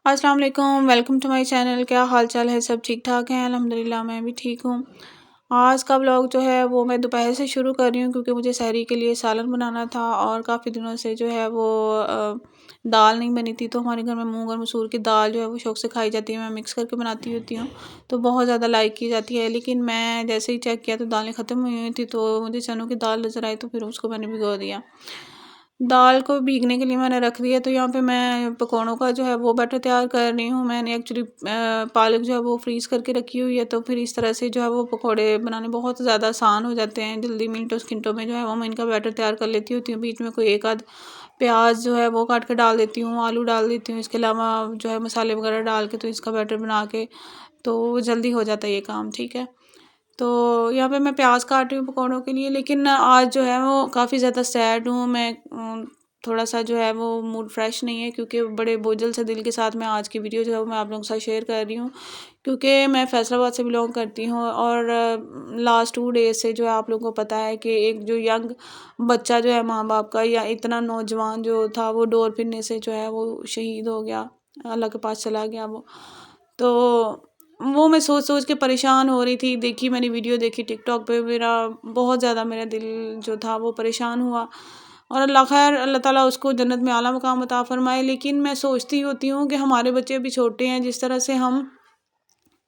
अस्सलाम वालेकुम, welcome to my channel. क्या हाल चाल है? सब ठीक ठाक हैं? अल्हम्दुलिल्लाह मैं भी ठीक हूँ। आज का व्लॉग जो है वो मैं दोपहर से शुरू कर रही हूँ क्योंकि मुझे सहरी के लिए सालन बनाना था और काफ़ी दिनों से जो है वो दाल नहीं बनी थी। तो हमारे घर में मूंग और मसूर की दाल जो है वो शौक से खाई जाती है। मैं मिक्स करके बनाती होती हूँ तो बहुत ज़्यादा लाइक की जाती है। लेकिन मैं जैसे ही चेक किया तो दालें ख़त्म हुई हुई थी, तो मुझे चनों की दाल नज़र आई तो फिर उसको मैंने भिगो दिया। दाल को भीगने के लिए मैंने रख दिया। तो यहाँ पे मैं पकौड़ों का जो है वो बैटर तैयार कर रही हूँ। मैंने एक्चुअली पालक जो है वो फ्रीज़ करके रखी हुई है, तो फिर इस तरह से जो है वो पकौड़े बनाने बहुत ज़्यादा आसान हो जाते हैं। जल्दी मिनटों सेकंडों में जो है वो मैं इनका बैटर तैयार कर लेती होती हूँ। बीच में कोई एक आध प्याज जो है वो काट के डाल देती हूँ, आलू डाल देती हूँ। इसके अलावा जो है मसाले वगैरह डाल के तो इसका बैटर बना के तो जल्दी हो जाता है ये काम, ठीक है। तो यहाँ पे मैं प्याज काट रही हूँ पकौड़ों के लिए। लेकिन आज जो है वो काफ़ी ज़्यादा सैड हूँ मैं। थोड़ा सा जो है वो मूड फ्रेश नहीं है क्योंकि बड़े बोझल से दिल के साथ मैं आज की वीडियो जो है वो मैं आप लोगों के साथ शेयर कर रही हूँ। क्योंकि मैं फैसलाबाद से बिलोंग करती हूँ और लास्ट 2 डेज से जो है आप लोगों को पता है कि एक जो यंग बच्चा जो है माँ बाप का, या इतना नौजवान जो था वो डोर फिरने से जो है वो शहीद हो गया, अल्लाह के पास चला गया वो। तो वो मैं सोच सोच के परेशान हो रही थी। देखी मैंने वीडियो देखी टिकटॉक पे, मेरा बहुत ज़्यादा मेरा दिल जो था वो परेशान हुआ। और अल्लाह खैर, अल्लाह ताला उसको जन्नत में आला मकाम अता फरमाए। लेकिन मैं सोचती होती हूँ कि हमारे बच्चे अभी छोटे हैं, जिस तरह से हम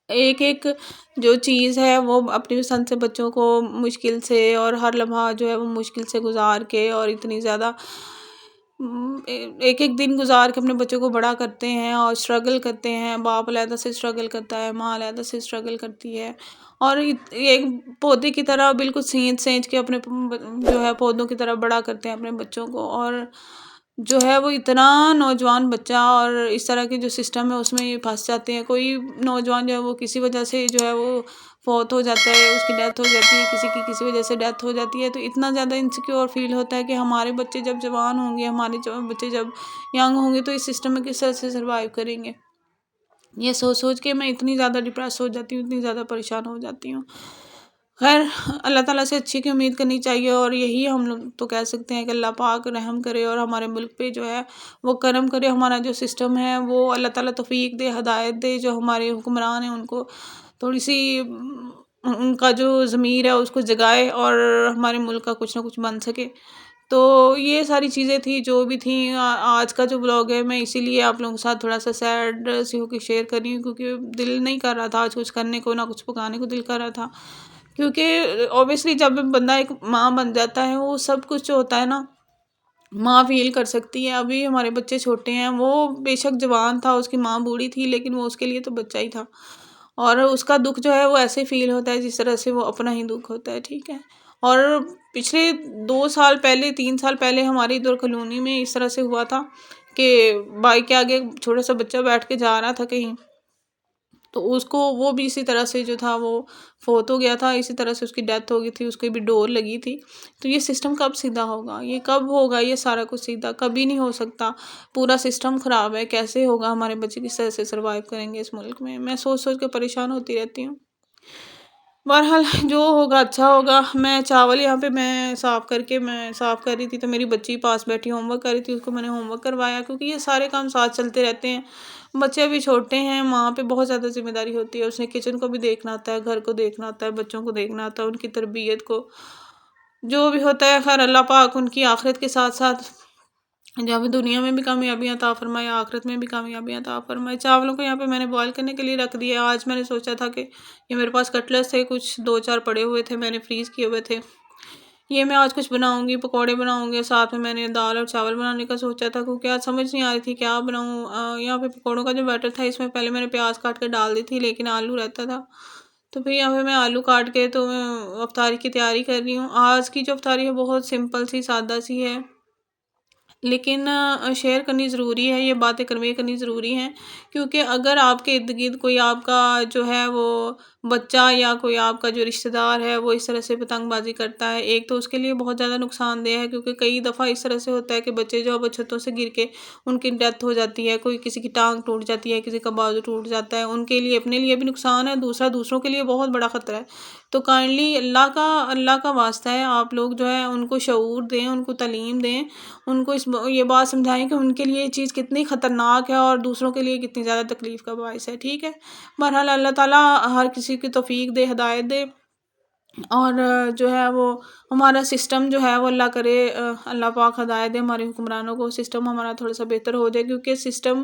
एक एक जो चीज़ है वो अपनी पसंद से बच्चों को मुश्किल से और हर लम्हा जो है वो मुश्किल से गुजार के और इतनी ज़्यादा एक एक दिन गुजार के अपने बच्चों को बड़ा करते हैं और स्ट्रगल करते हैं। बाप अलहदा से स्ट्रगल करता है, माँ अलहदा से स्ट्रगल करती है और एक पौधे की तरह बिल्कुल सींच सींच के अपने जो है पौधों की तरह बड़ा करते हैं अपने बच्चों को। और जो है वो इतना नौजवान बच्चा और इस तरह के जो सिस्टम है उसमें ये फंस जाते हैं। कोई नौजवान जो है वो किसी वजह से जो है वो फौत हो जाता है, उसकी डेथ हो जाती है, किसी की किसी वजह से डेथ हो जाती है, तो इतना ज़्यादा इनसिक्योर फील होता है कि हमारे बच्चे जब जवान होंगे, हमारे बच्चे जब यंग होंगे तो इस सिस्टम में किस तरह से सर्वाइव करेंगे। ये सोच सोच के मैं इतनी ज़्यादा डिप्रेस हो जाती हूँ, इतनी ज़्यादा परेशान हो जाती हूँ। खैर, अल्लाह ताला से अच्छी की उम्मीद करनी चाहिए और यही हम लोग तो कह सकते हैं कि अल्लाह पाक रहम करे और हमारे मुल्क पे जो है वो करम करे। हमारा जो सिस्टम है वो अल्लाह ताला तौफीक दे, हदायत दे। जो हमारे हुक्मरान हैं उनको थोड़ी सी उनका जो ज़मीर है उसको जगाए और हमारे मुल्क का कुछ ना कुछ बन सके। तो ये सारी चीज़ें थी जो भी थी। आज का जो ब्लॉग है मैं इसीलिए आप लोगों के साथ थोड़ा सा सैड सी होकर शेयर कर रही हूँ क्योंकि दिल नहीं कर रहा था आज कुछ करने को, ना कुछ पकाने को दिल कर रहा था। क्योंकि ऑब्वियसली जब बंदा एक माँ बन जाता है वो सब कुछ जो होता है ना, माँ फील कर सकती है। अभी हमारे बच्चे छोटे हैं, वो बेशक जवान था, उसकी माँ बूढ़ी थी, लेकिन वो उसके लिए तो बच्चा ही था और उसका दुख जो है वो ऐसे फील होता है जिस तरह से वो अपना ही दुख होता है, ठीक है। और पिछले 2 साल पहले 3 साल पहले हमारी इधर कॉलोनी में इस तरह से हुआ था कि बाइक के आगे छोटा सा बच्चा बैठ के जा रहा था कहीं, तो उसको वो भी इसी तरह से जो था वो फोत हो गया था, इसी तरह से उसकी डेथ हो गई थी, उसकी भी डोर लगी थी। तो ये सिस्टम कब सीधा होगा, ये कब होगा, ये सारा कुछ सीधा कभी नहीं हो सकता। पूरा सिस्टम ख़राब है, कैसे होगा, हमारे बच्चे किस तरह से सर्वाइव करेंगे इस मुल्क में। मैं सोच सोच के परेशान होती रहती हूँ। बहरहाल जो होगा अच्छा होगा। मैं चावल यहाँ पे मैं साफ़ कर रही थी तो मेरी बच्ची पास बैठी होमवर्क कर रही थी, उसको मैंने होमवर्क करवाया क्योंकि ये सारे काम साथ चलते रहते हैं। बच्चे अभी छोटे हैं, माँ पे बहुत ज़्यादा ज़िम्मेदारी होती है, उसने किचन को भी देखना होता है, घर को देखना होता है, बच्चों को देखना होता है, उनकी तरबियत को, जो भी होता है। खैर अल्लाह पाक उनकी आखिरत के साथ साथ जब दुनिया में भी कामयाबियाँ अता फरमाए, आखिरत में भी कामयाबियाँ अता फरमाए। चावलों को यहाँ पे मैंने बॉयल करने के लिए रख दिया। आज मैंने सोचा था कि ये मेरे पास कटलेट्स थे, कुछ 2-4 पड़े हुए थे, मैंने फ्रीज़ किए हुए थे। ये मैं आज कुछ बनाऊँगी, पकौड़े बनाऊँगी, साथ में मैंने दाल और चावल बनाने का सोचा था क्योंकि आज समझ नहीं आ रही थी क्या बनाऊँ। यहाँ पे पकौड़ों का जो बैटर था इसमें पहले मैंने प्याज काट के डाल दी थी, लेकिन आलू रहता था। तो फिर यहाँ पे मैं आलू काट के तो अफ्तारी की तैयारी कर रही हूँ। आज की जो अफ्तारी है बहुत सिंपल सी, सादा सी है, लेकिन शेयर करनी ज़रूरी है, ये बातें कन्वे करनी ज़रूरी हैं। क्योंकि अगर आपके इर्द गिर्द कोई आपका जो है वो बच्चा या कोई आपका जो रिश्तेदार है वो इस तरह से पतंगबाजी करता है, एक तो उसके लिए बहुत ज़्यादा नुकसानदेह है, क्योंकि कई दफ़ा इस तरह से होता है कि बच्चे जो अब छतों से गिर के उनकी डेथ हो जाती है, कोई किसी की टांग टूट जाती है, किसी का बाजू टूट जाता है, उनके लिए अपने लिए भी नुकसान है, दूसरा दूसरों के लिए बहुत बड़ा ख़तरा है। तो काइंडली अल्लाह का वास्ता है, आप लोग जो है उनको शऊर दें, उनको तालीम दें, उनको ये बात समझाएं कि उनके लिए ये चीज़ कितनी ख़तरनाक है और दूसरों के लिए कितनी ज़्यादा तकलीफ़ का बायस है। ठीक है, बहरहाल अल्लाह ताला हर किसी की तौफीक दे, हिदायत दे, और जो है वो हमारा सिस्टम जो है वो अल्लाह करे, अल्लाह पाक हिदायत दे हमारे हुक्मरानों को, सिस्टम हमारा थोड़ा सा बेहतर हो जाए, क्योंकि सिस्टम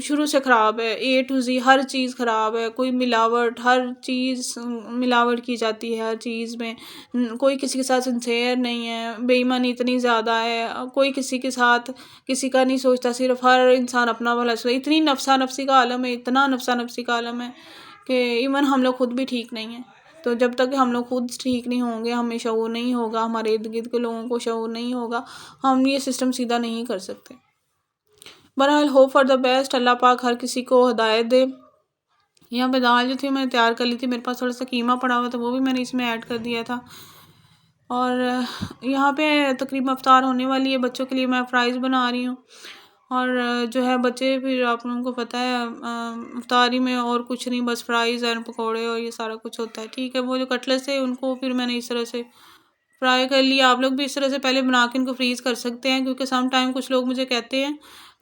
शुरू से ख़राब है, ए टू ज़ी हर चीज़ ख़राब है, कोई मिलावट, हर चीज़ मिलावट की जाती है हर चीज़ में, कोई किसी के साथ सिंसेयर नहीं है, बेईमानी इतनी ज़्यादा है, कोई किसी के साथ किसी का नहीं सोचता, सिर्फ हर इंसान अपना भला सोचता, इतनी नफसा नफसी का आलम है, इतना नफसा नफसी का आलम है कि इवन हम लोग खुद भी ठीक नहीं हैं। तो जब तक हम लोग खुद ठीक नहीं होंगे, हमें शऊर नहीं होगा, हमारे इर्द गिर्द के लोगों को शऊर नहीं होगा, हम ये सिस्टम सीधा नहीं कर सकते। बहरहाल होप फॉर द बेस्ट, अल्लाह पाक हर किसी को हिदायत दे। यहाँ पे दाल जो थी मैंने तैयार कर ली थी, मेरे पास थोड़ा सा कीमा पड़ा हुआ था, वो भी मैंने इसमें ऐड कर दिया था। और यहाँ पे तकरीबन अफ्तार होने वाली है, बच्चों के लिए मैं फ़्राइज़ बना रही हूँ। और जो है बच्चे फिर आप लोगों को पता है इफ्तारी में और कुछ नहीं, बस फ्राइज़ एंड पकौड़े और ये सारा कुछ होता है। ठीक है, वो जो कटलेट्स है उनको फिर मैंने इस तरह से फ्राई कर लिया। आप लोग भी इस तरह से पहले बना के इनको फ्रीज़ कर सकते हैं, क्योंकि सम टाइम कुछ लोग मुझे कहते हैं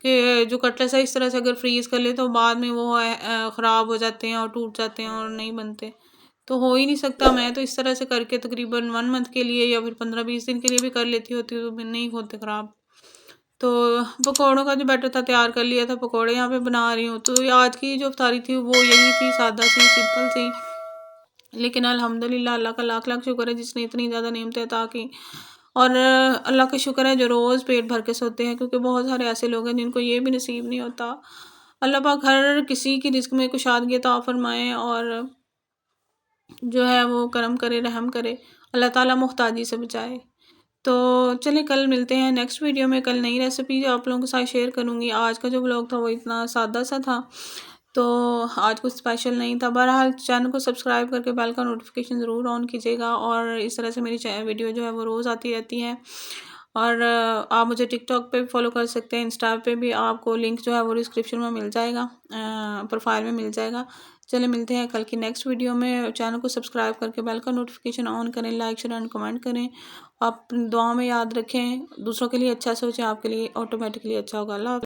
कि जो कटलेट्स है इस तरह से अगर फ्रीज़ कर ले तो बाद में वो ख़राब हो जाते हैं और टूट जाते हैं और नहीं बनते। तो हो ही नहीं सकता, मैं तो इस तरह से करके तकरीबन 1 मंथ के लिए या फिर 15-20 दिन के लिए भी कर लेती होती हूँ, तो नहीं होते ख़राब। तो पकौड़ों का जो बैटर था तैयार कर लिया था, पकौड़े यहाँ पे बना रही हूँ। तो आज की जो इफ्तारी थी वो यही थी, सादा सी, सिंपल सी, लेकिन अल्हम्दुलिल्लाह अल्लाह का लाख लाख शुक्र है जिसने इतनी ज़्यादा नेमतें अता की। और अल्लाह का शुक्र है जो रोज़ पेट भर के सोते हैं, क्योंकि बहुत सारे ऐसे लोग हैं जिनको ये भी नसीब नहीं होता। अल्लाह पाक हर किसी की रिज़्क़ में कुशादगी अता फ़रमाए और जो है वो करम करे, रहम करे, अल्लाह ताला मुहताजी से बचाए। तो चलिए कल मिलते हैं नेक्स्ट वीडियो में, कल नई रेसिपी आप लोगों के साथ शेयर करूँगी। आज का जो व्लॉग था वो इतना सादा सा था, तो आज कुछ स्पेशल नहीं था। बहरहाल चैनल को सब्सक्राइब करके बेल का नोटिफिकेशन ज़रूर ऑन कीजिएगा, और इस तरह से मेरी वीडियो जो है वो रोज़ आती रहती है। और आप मुझे टिकटॉक पे भी फॉलो कर सकते हैं, इंस्टा पे भी, आपको लिंक जो है वो डिस्क्रिप्शन में मिल जाएगा, प्रोफाइल में मिल जाएगा। चलिए मिलते हैं कल की नेक्स्ट वीडियो में। चैनल को सब्सक्राइब करके बेल का नोटिफिकेशन ऑन करें, लाइक शेयर एंड कमेंट करें। आप दुआ में याद रखें, दूसरों के लिए अच्छा सोचें, आपके लिए ऑटोमेटिकली अच्छा होगा। अल्लाह हाफ़िज़।